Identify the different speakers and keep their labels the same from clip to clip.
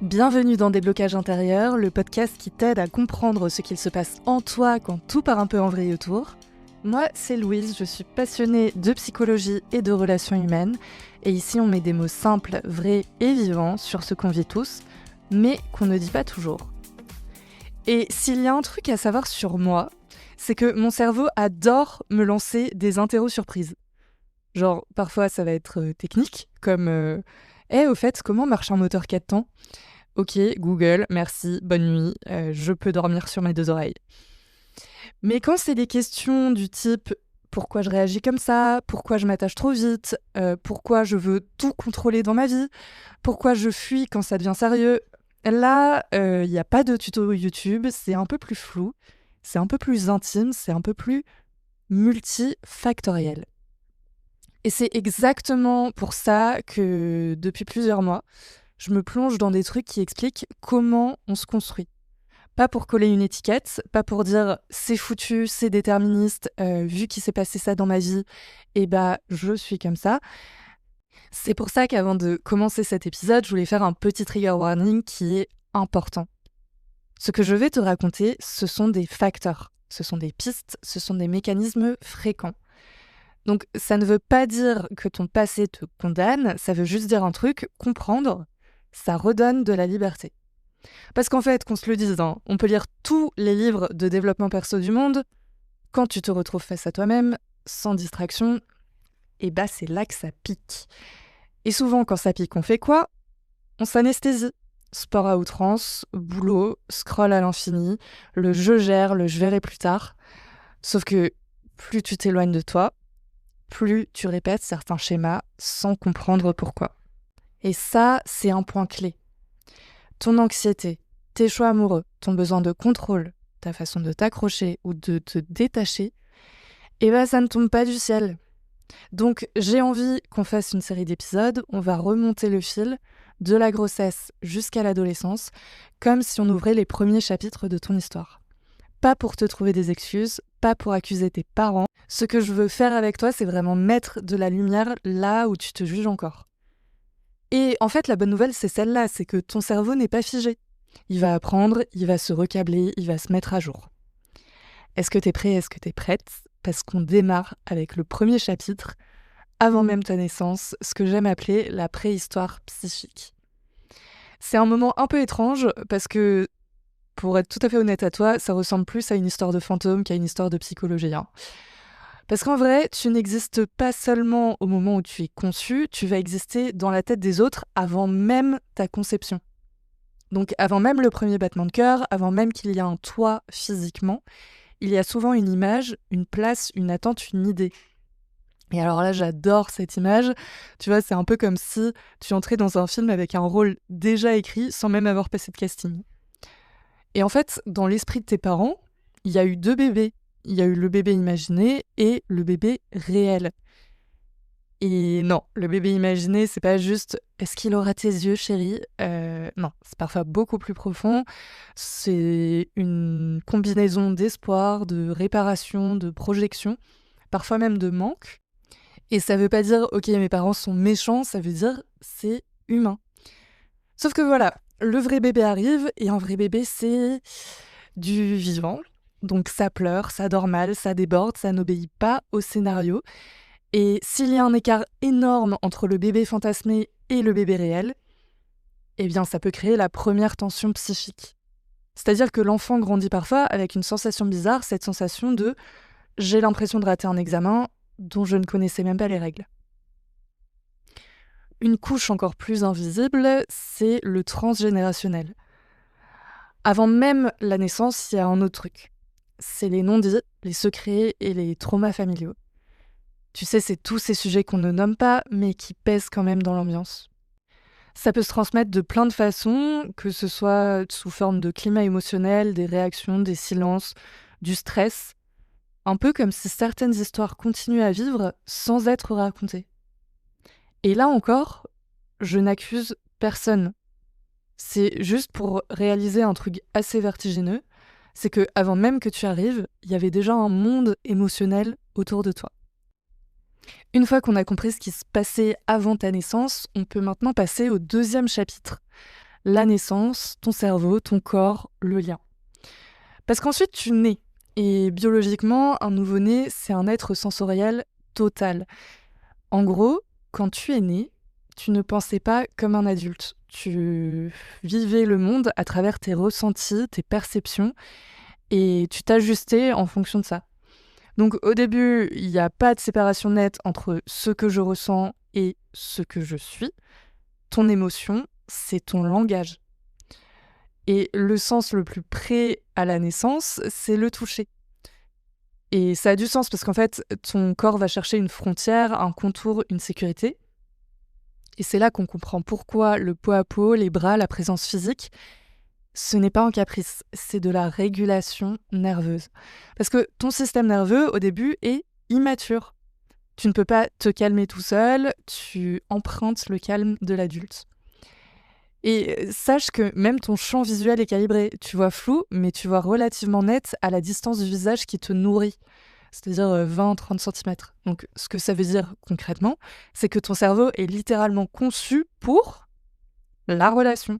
Speaker 1: Bienvenue dans Déblocage intérieur, le podcast qui t'aide à comprendre ce qu'il se passe en toi quand tout part un peu en vrille autour. Moi, c'est Louise, je suis passionnée de psychologie et de relations humaines. Et ici, on met des mots simples, vrais et vivants sur ce qu'on vit tous, mais qu'on ne dit pas toujours. Et s'il y a un truc à savoir sur moi, c'est que mon cerveau adore me lancer des interros surprises. Genre, parfois, ça va être technique, comme au fait, comment marche un moteur 4 temps ? Ok, Google, merci, bonne nuit, je peux dormir sur mes deux oreilles. Mais quand c'est des questions du type « pourquoi je réagis comme ça ? Pourquoi je m'attache trop vite ? Pourquoi je veux tout contrôler dans ma vie ? Pourquoi je fuis quand ça devient sérieux ?» Là, il n'y a pas de tuto YouTube, c'est un peu plus flou, c'est un peu plus intime, c'est un peu plus multifactoriel. Et c'est exactement pour ça que depuis plusieurs mois, je me plonge dans des trucs qui expliquent comment on se construit. Pas pour coller une étiquette, pas pour dire c'est foutu, c'est déterministe, vu qu'il s'est passé ça dans ma vie, je suis comme ça. C'est pour ça qu'avant de commencer cet épisode, je voulais faire un petit trigger warning qui est important. Ce que je vais te raconter, ce sont des facteurs, ce sont des pistes, ce sont des mécanismes fréquents. Donc ça ne veut pas dire que ton passé te condamne, ça veut juste dire un truc, comprendre, ça redonne de la liberté. Parce qu'en fait, qu'on se le dise, on peut lire tous les livres de développement perso du monde, quand tu te retrouves face à toi-même, sans distraction, c'est là que ça pique. Et souvent, quand ça pique, on fait quoi ? On s'anesthésie. Sport à outrance, boulot, scroll à l'infini, le je gère, le je verrai plus tard. Sauf que plus tu t'éloignes de toi, plus tu répètes certains schémas sans comprendre pourquoi. Et ça, c'est un point clé. Ton anxiété, tes choix amoureux, ton besoin de contrôle, ta façon de t'accrocher ou de te détacher, ça ne tombe pas du ciel. Donc j'ai envie qu'on fasse une série d'épisodes, on va remonter le fil de la grossesse jusqu'à l'adolescence, comme si on ouvrait les premiers chapitres de ton histoire. Pas pour te trouver des excuses, pas pour accuser tes parents. Ce que je veux faire avec toi, c'est vraiment mettre de la lumière là où tu te juges encore. Et en fait, la bonne nouvelle, c'est celle-là, c'est que ton cerveau n'est pas figé. Il va apprendre, il va se recabler, il va se mettre à jour. Est-ce que t'es prêt ? Est-ce que t'es prête ? Parce qu'on démarre avec le premier chapitre, avant même ta naissance, ce que j'aime appeler la préhistoire psychique. C'est un moment un peu étrange parce que, pour être tout à fait honnête à toi, ça ressemble plus à une histoire de fantôme qu'à une histoire de psychologie. Parce qu'en vrai, tu n'existes pas seulement au moment où tu es conçu, tu vas exister dans la tête des autres avant même ta conception. Donc avant même le premier battement de cœur, avant même qu'il y ait un toi physiquement, il y a souvent une image, une place, une attente, une idée. Et alors là, j'adore cette image. Tu vois, c'est un peu comme si tu entrais dans un film avec un rôle déjà écrit sans même avoir passé de casting. Et en fait, dans l'esprit de tes parents, il y a eu deux bébés. Il y a eu le bébé imaginé et le bébé réel. Et non, le bébé imaginé, c'est pas juste « est-ce qu'il aura tes yeux, chérie ?» Non, c'est parfois beaucoup plus profond. C'est une combinaison d'espoir, de réparation, de projection, parfois même de manque. Et ça veut pas dire « ok, mes parents sont méchants », ça veut dire « c'est humain ». Sauf que voilà, le vrai bébé arrive, et un vrai bébé, c'est du vivant. Donc ça pleure, ça dort mal, ça déborde, ça n'obéit pas au scénario. Et s'il y a un écart énorme entre le bébé fantasmé et le bébé réel, ça peut créer la première tension psychique. C'est-à-dire que l'enfant grandit parfois avec une sensation bizarre, cette sensation de « j'ai l'impression de rater un examen dont je ne connaissais même pas les règles ». Une couche encore plus invisible, c'est le transgénérationnel. Avant même la naissance, il y a un autre truc. C'est les non-dits, les secrets et les traumas familiaux. Tu sais, c'est tous ces sujets qu'on ne nomme pas, mais qui pèsent quand même dans l'ambiance. Ça peut se transmettre de plein de façons, que ce soit sous forme de climat émotionnel, des réactions, des silences, du stress. Un peu comme si certaines histoires continuaient à vivre sans être racontées. Et là encore, je n'accuse personne. C'est juste pour réaliser un truc assez vertigineux, c'est que avant même que tu arrives, il y avait déjà un monde émotionnel autour de toi. Une fois qu'on a compris ce qui se passait avant ta naissance, on peut maintenant passer au deuxième chapitre, la naissance, ton cerveau, ton corps, le lien. Parce qu'ensuite, tu nais. Et biologiquement, un nouveau-né, c'est un être sensoriel total. En gros, quand tu es né, tu ne pensais pas comme un adulte. Tu vivais le monde à travers tes ressentis, tes perceptions, et tu t'ajustais en fonction de ça. Donc au début, il n'y a pas de séparation nette entre ce que je ressens et ce que je suis. Ton émotion, c'est ton langage. Et le sens le plus près à la naissance, c'est le toucher. Et ça a du sens parce qu'en fait, ton corps va chercher une frontière, un contour, une sécurité. Et c'est là qu'on comprend pourquoi le pot à pot, les bras, la présence physique, ce n'est pas un caprice, c'est de la régulation nerveuse. Parce que ton système nerveux, au début, est immature. Tu ne peux pas te calmer tout seul, tu empruntes le calme de l'adulte. Et sache que même ton champ visuel est calibré. Tu vois flou, mais tu vois relativement net à la distance du visage qui te nourrit, c'est-à-dire 20-30 cm. Donc ce que ça veut dire concrètement, c'est que ton cerveau est littéralement conçu pour la relation.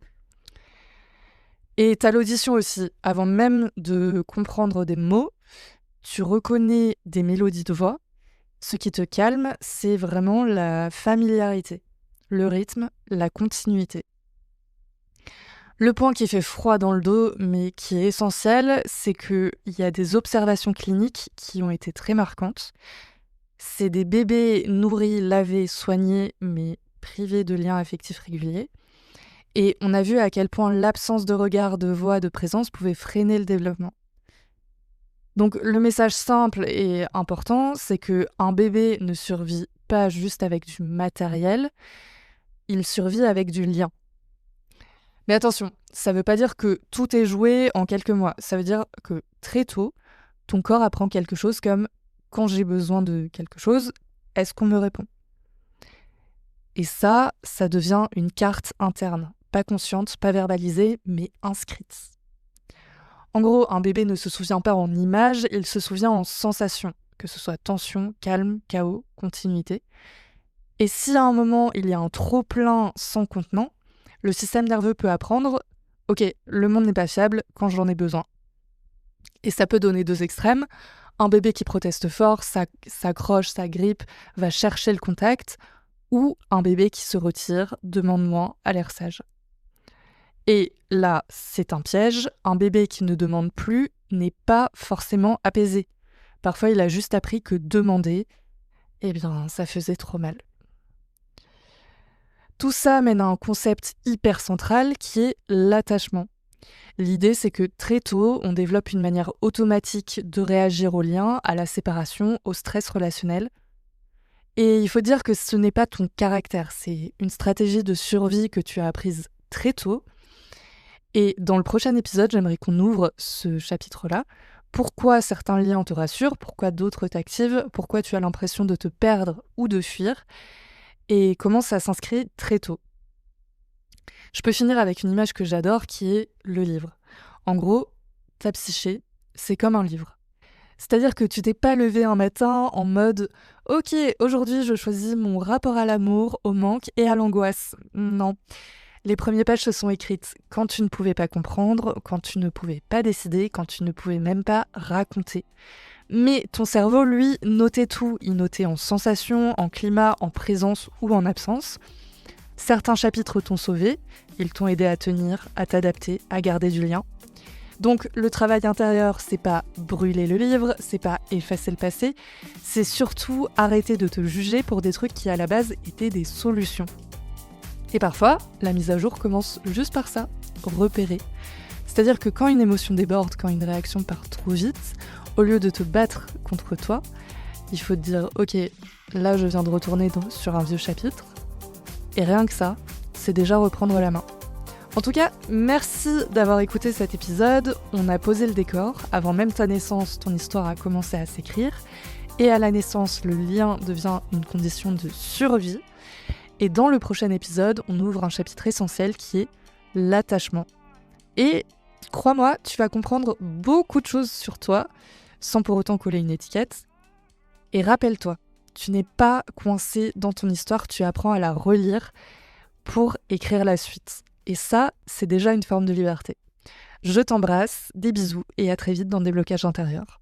Speaker 1: Et t'as l'audition aussi. Avant même de comprendre des mots, tu reconnais des mélodies de voix. Ce qui te calme, c'est vraiment la familiarité, le rythme, la continuité. Le point qui fait froid dans le dos, mais qui est essentiel, c'est qu'il y a des observations cliniques qui ont été très marquantes. C'est des bébés nourris, lavés, soignés, mais privés de liens affectifs réguliers. Et on a vu à quel point l'absence de regard, de voix, de présence pouvait freiner le développement. Donc le message simple et important, c'est qu'un bébé ne survit pas juste avec du matériel, il survit avec du lien. Mais attention, ça ne veut pas dire que tout est joué en quelques mois. Ça veut dire que très tôt, ton corps apprend quelque chose comme « quand j'ai besoin de quelque chose, est-ce qu'on me répond ?» Et ça devient une carte interne, pas consciente, pas verbalisée, mais inscrite. En gros, un bébé ne se souvient pas en images, il se souvient en sensations, que ce soit tension, calme, chaos, continuité. Et si à un moment, il y a un trop-plein sans contenant, le système nerveux peut apprendre « Ok, le monde n'est pas fiable quand j'en ai besoin ». Et ça peut donner deux extrêmes. Un bébé qui proteste fort, s'accroche, s'agrippe, va chercher le contact, ou un bébé qui se retire, demande moins, a l'air sage. Et là, c'est un piège. Un bébé qui ne demande plus n'est pas forcément apaisé. Parfois, il a juste appris que demander, eh bien, ça faisait trop mal. Tout ça mène à un concept hyper central qui est l'attachement. L'idée, c'est que très tôt, on développe une manière automatique de réagir au lien, à la séparation, au stress relationnel. Et il faut dire que ce n'est pas ton caractère, c'est une stratégie de survie que tu as apprise très tôt. Et dans le prochain épisode, j'aimerais qu'on ouvre ce chapitre-là. Pourquoi certains liens te rassurent, pourquoi d'autres t'activent, pourquoi tu as l'impression de te perdre ou de fuir, et comment ça s'inscrit très tôt. Je peux finir avec une image que j'adore qui est le livre. En gros, ta psyché, c'est comme un livre. C'est-à-dire que tu t'es pas levé un matin en mode « Ok, aujourd'hui je choisis mon rapport à l'amour, au manque et à l'angoisse ». Non. Les premières pages se sont écrites quand tu ne pouvais pas comprendre, quand tu ne pouvais pas décider, quand tu ne pouvais même pas raconter. Mais ton cerveau, lui, notait tout. Il notait en sensations, en climat, en présence ou en absence. Certains chapitres t'ont sauvé, ils t'ont aidé à tenir, à t'adapter, à garder du lien. Donc le travail intérieur, c'est pas brûler le livre, c'est pas effacer le passé, c'est surtout arrêter de te juger pour des trucs qui à la base étaient des solutions. Et parfois, la mise à jour commence juste par ça, repérer. C'est-à-dire que quand une émotion déborde, quand une réaction part trop vite, au lieu de te battre contre toi, il faut te dire « Ok, là je viens de retourner sur un vieux chapitre », et rien que ça, c'est déjà reprendre la main. En tout cas, merci d'avoir écouté cet épisode. On a posé le décor. Avant même ta naissance, ton histoire a commencé à s'écrire. Et à la naissance, le lien devient une condition de survie. Et dans le prochain épisode, on ouvre un chapitre essentiel qui est l'attachement. Et crois-moi, tu vas comprendre beaucoup de choses sur toi, sans pour autant coller une étiquette. Et rappelle-toi, tu n'es pas coincé dans ton histoire, tu apprends à la relire pour écrire la suite. Et ça, c'est déjà une forme de liberté. Je t'embrasse, des bisous et à très vite dans Déblocage intérieur.